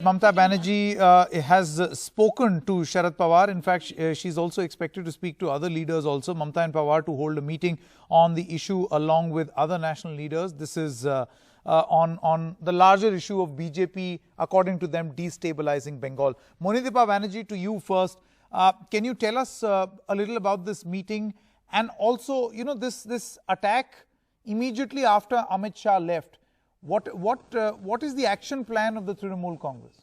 Mamata Banerjee has spoken to Sharad Pawar. In fact, she's also expected to speak to other leaders also, Mamata and Pawar, to hold a meeting on the issue along with other national leaders. This is on the larger issue of BJP, according to them, destabilizing Bengal. Monitipa Banerjee, to you first. Can you tell us a little about this meeting, and also, you know, this attack immediately after Amit Shah left? What is the action plan of the Trinamool Congress?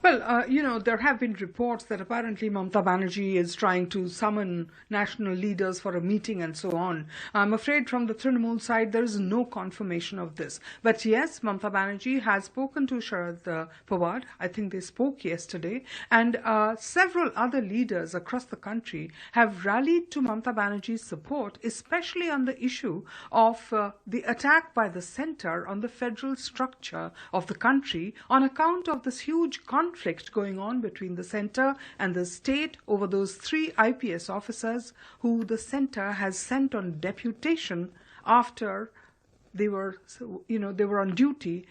Well, there have been reports that apparently Mamata Banerjee is trying to summon national leaders for a meeting and so on. I'm afraid from the Trinamool side, there is no confirmation of this. But yes, Mamata Banerjee has spoken to Sharad Pawar. I think they spoke yesterday. And several other leaders across the country have rallied to Mamata Banerjee's support, especially on the issue of the attack by the centre on the federal structure of the country on account of this huge conflict going on between the centre and the state over those 3 IPS officers who the centre has sent on deputation after they were on duty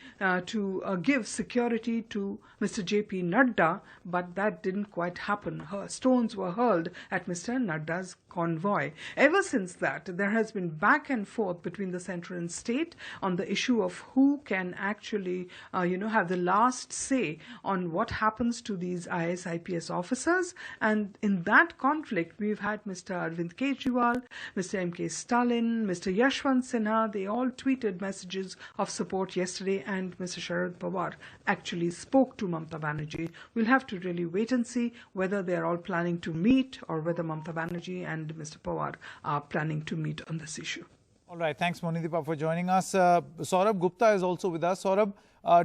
to give security to Mr. JP Nadda, but that didn't quite happen. Stones were hurled at Mr. Nadda's convoy. Ever since that, there has been back and forth between the centre and state on the issue of who can actually, have the last say on what happens to these IS/IPS officers. And in that conflict, we've had Mr. Arvind Kejriwal, Mr. M.K. Stalin, Mr. Yashwant Sinha. They all tweeted messages of support yesterday, and Mr. Sharad Pawar actually spoke to Mamata Banerjee. We'll have to really wait and see whether they're all planning to meet or whether Mamata Banerjee and Mr. Pawar are planning to meet on this issue. All right. Thanks, Monitipa, for joining us. Saurabh Gupta is also with us. Saurabh,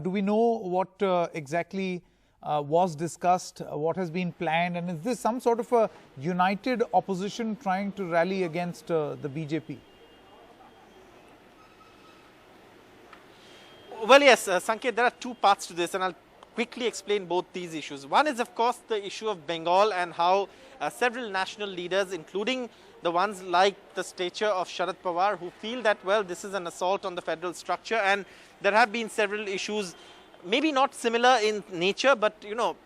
do we know what exactly was discussed, what has been planned, and is this some sort of a united opposition trying to rally against the BJP? Well, yes, Sanket, there are 2 parts to this, and I'll quickly explain both these issues. One is, of course, the issue of Bengal and how several national leaders, including the ones like the stature of Sharad Pawar, who feel that, well, this is an assault on the federal structure, and there have been several issues, maybe not similar in nature, but,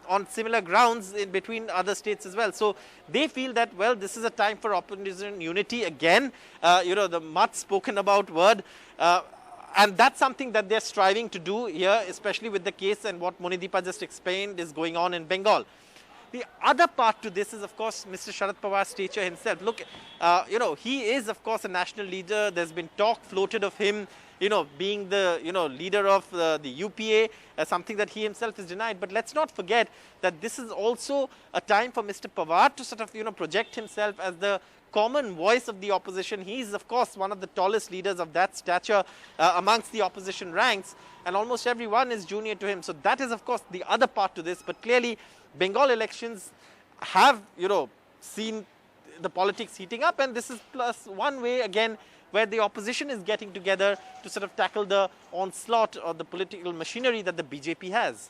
on similar grounds in between other states as well. So they feel that, well, this is a time for opposition unity again, the much spoken about word. And that's something that they're striving to do here, especially with the case and what Monitipa just explained is going on in Bengal. The other part to this is, of course, Mr. Sharad Pawar's stature himself. Look, he is, of course, a national leader. There's been talk floated of him, being the, leader of the UPA, something that he himself is denied. But let's not forget that this is also a time for Mr. Pawar to sort of, project himself as the common voice of the opposition. He's, of course, one of the tallest leaders of that stature amongst the opposition ranks, and almost everyone is junior to him. So that is, of course, the other part to this. But clearly, Bengal elections have, seen the politics heating up, and this is plus one way, again, where the opposition is getting together to sort of tackle the onslaught or the political machinery that the BJP has.